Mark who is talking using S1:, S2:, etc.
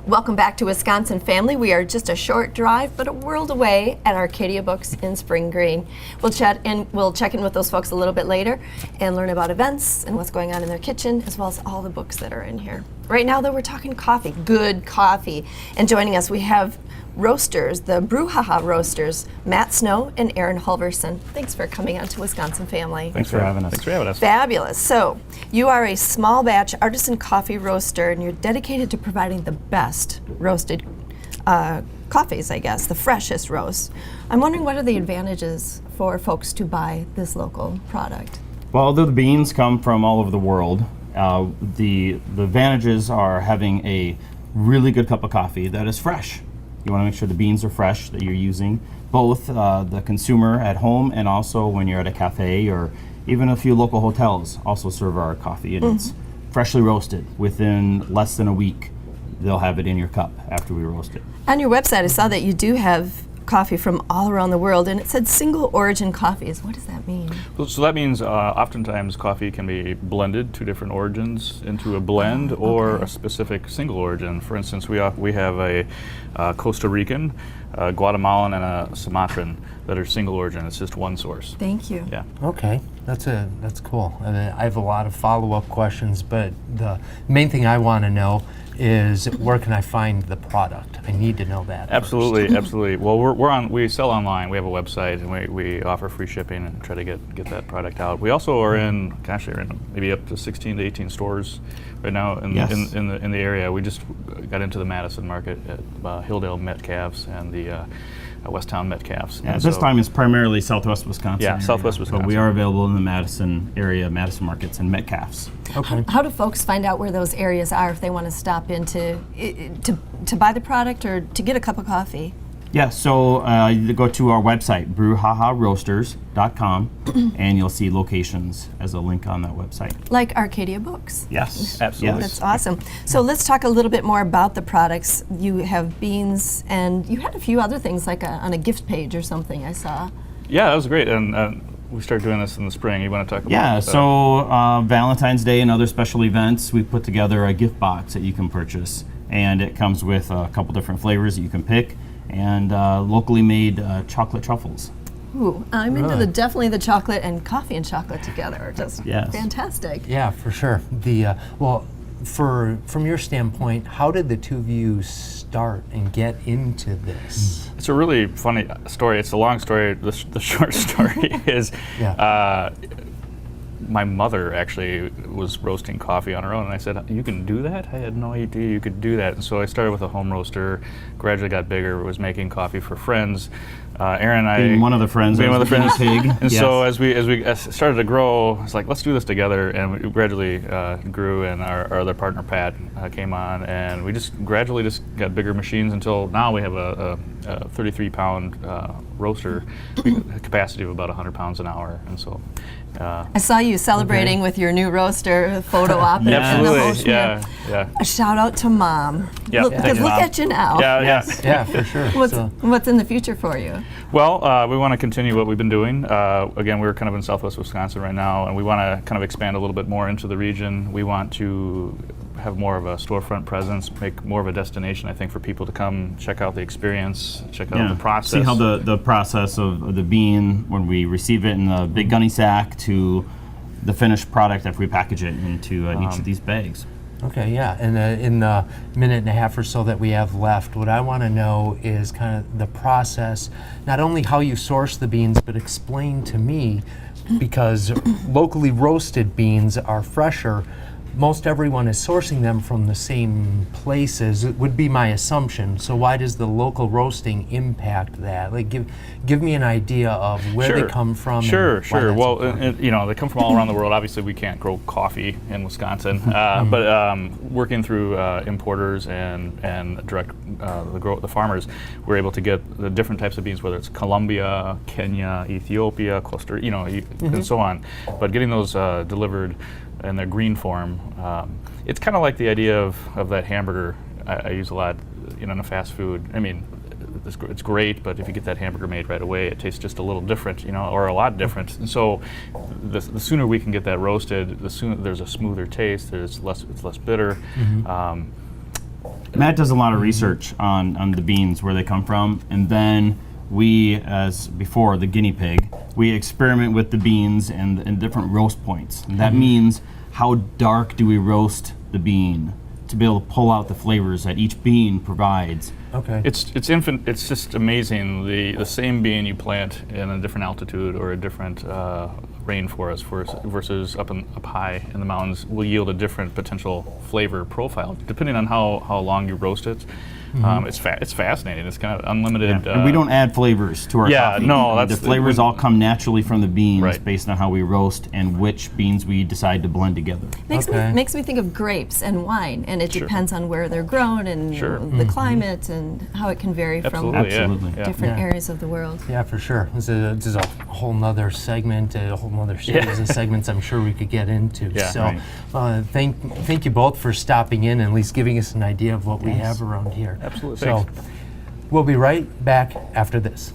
S1: Welcome back to Wisconsin Family. We are just a short drive, but a world away at Arcadia Books in Spring Green. We'll check in with those folks a little bit later and learn about events and what's going on in their kitchen, as well as all the books that are in here. Right now, though, we're talking coffee, good coffee. And joining us, we have roasters, the Brewhaha roasters, Matt Snow and Aaron Halverson. Thanks for coming on to Wisconsin Family.
S2: Thanks for having us. Thanks for having us.
S1: Fabulous. So, you are a small batch artisan coffee roaster, and you're dedicated to providing the best roasted coffees, I guess, the freshest roasts. I'm wondering, what are the advantages for folks to buy this local product?
S2: Well, although the beans come from all over the world, the advantages are having a really good cup of coffee that is fresh. You want to make sure the beans are fresh that you're using, both the consumer at home and also when you're at a cafe, or even a few local hotels also serve our coffee, and it's freshly roasted. Within less than a week, they'll have it in your cup after we roast it.
S1: On your website, I saw that you do have coffee from all around the world, and it said single origin coffees. What does that mean?
S3: Well, so that means oftentimes coffee can be blended, two different origins into a blend, or a specific single origin. For instance, we have a Costa Rican, Guatemalan, and a Sumatran that are single origin. It's just one source.
S1: Thank you.
S3: Yeah.
S4: Okay, that's cool. I mean, I have a lot of follow-up questions, but the main thing I want to know is, where can I find the product? I need to know that.
S3: Absolutely,
S4: first.
S3: absolutely. Well, we sell online. We have a website, and we offer free shipping and try to get that product out. We also are in maybe up to 16 to 18 stores right now in the area. We just got into the Madison market at Hilldale Metcalfs and the Westtown Metcalfs.
S2: Yeah, this time it's primarily Southwest Wisconsin.
S3: Yeah,
S2: area,
S3: Southwest Wisconsin.
S2: But we are available in the Madison area, Madison markets, and Metcalfs.
S4: Okay.
S1: How do folks find out where those areas are if they want to stop in to buy the product or to get a cup of coffee?
S2: Yeah, so you go to our website, brewhaharoasters.com, and you'll see locations as a link on that website.
S1: Like Arcadia Books.
S2: Yes,
S3: absolutely.
S1: That's awesome. So let's talk a little bit more about the products. You have beans, and you had a few other things, like on a gift page or something I saw.
S3: Yeah, that was great. And we started doing this in the spring. You want to talk about?
S2: Yeah, so Valentine's Day and other special events, we put together a gift box that you can purchase, and it comes with a couple different flavors that you can pick, and locally made chocolate truffles.
S1: Ooh, I'm into definitely the chocolate, and coffee and chocolate together are just fantastic.
S4: Yeah, for sure. From your standpoint, how did the two of you start and get into this?
S3: It's a really funny story. It's a long story. The short story is my mother actually was roasting coffee on her own, and I said, "You can do that?" I had no idea you could do that. And so I started with a home roaster, gradually got bigger, was making coffee for friends. Aaron and I
S2: Being one of the friends, pig.
S3: And so as we started to grow, it's like, let's do this together, and we gradually grew, and our other partner Pat came on, and we just gradually got bigger machines until now we have a 33-pound roaster, capacity of about 100 pounds an hour, and so.
S1: I saw you celebrating with your new roaster photo op in the
S3: Absolutely,
S1: Hoshman.
S3: yeah.
S1: A shout out to Mom.
S3: Yeah,
S1: Because look at you now.
S4: Yeah, for sure.
S1: What's in the future for you?
S3: Well, we want to continue what we've been doing. Again, we're kind of in Southwest Wisconsin right now, and we want to kind of expand a little bit more into the region. We want to have more of a storefront presence, make more of a destination, I think, for people to come check out the experience, check out the process.
S2: See how the process of the bean, when we receive it in the big gunny sack, to the finished product after we package it into each of these bags.
S4: Okay, yeah, and in the minute and a half or so that we have left, what I want to know is kind of the process, not only how you source the beans, but explain to me, because locally roasted beans are fresher. Most everyone is sourcing them from the same places, it would be my assumption. So why does the local roasting impact that? Like, give me an idea of where they come from.
S3: Sure. Well, they come from all around the world. Obviously, we can't grow coffee in Wisconsin, but working through importers and direct the farmers, we're able to get the different types of beans, whether it's Colombia, Kenya, Ethiopia, Costa Rica, and so on. But getting those delivered in their green form, it's kind of like the idea of that hamburger I use a lot in a fast food. I mean, it's great, but if you get that hamburger made right away, it tastes just a little different, or a lot different. And so, the sooner we can get that roasted, the sooner there's a smoother taste. It's less bitter.
S2: Matt does a lot of research on the beans, where they come from, and then we, as before, the guinea pig, we experiment with the beans and different roast points. And that means how dark do we roast the bean to be able to pull out the flavors that each bean provides.
S4: Okay.
S3: It's just amazing. The same bean you plant in a different altitude or a different rainforest versus up high in the mountains will yield a different potential flavor profile depending on how long you roast it. It's fascinating. It's kind of unlimited.
S2: And we don't add flavors to our coffee.
S3: No,
S2: the flavors all come naturally from the beans,
S3: Right.
S2: based on how we roast and which beans we decide to blend together.
S1: Makes me think of grapes and wine, and it
S3: Sure.
S1: depends on where they're grown and
S3: Sure.
S1: the climate and how it can vary
S3: Absolutely,
S1: from
S2: Absolutely.
S3: Yeah.
S1: different
S4: Yeah.
S1: areas of the world.
S4: Yeah, for sure. This is a whole nother segment, a whole nother series of segments I'm sure we could get into.
S3: Yeah.
S4: So thank you both for stopping in and at least giving us an idea of what we have around here.
S3: Absolutely.
S4: So
S3: Thanks.
S4: we'll be right back after this.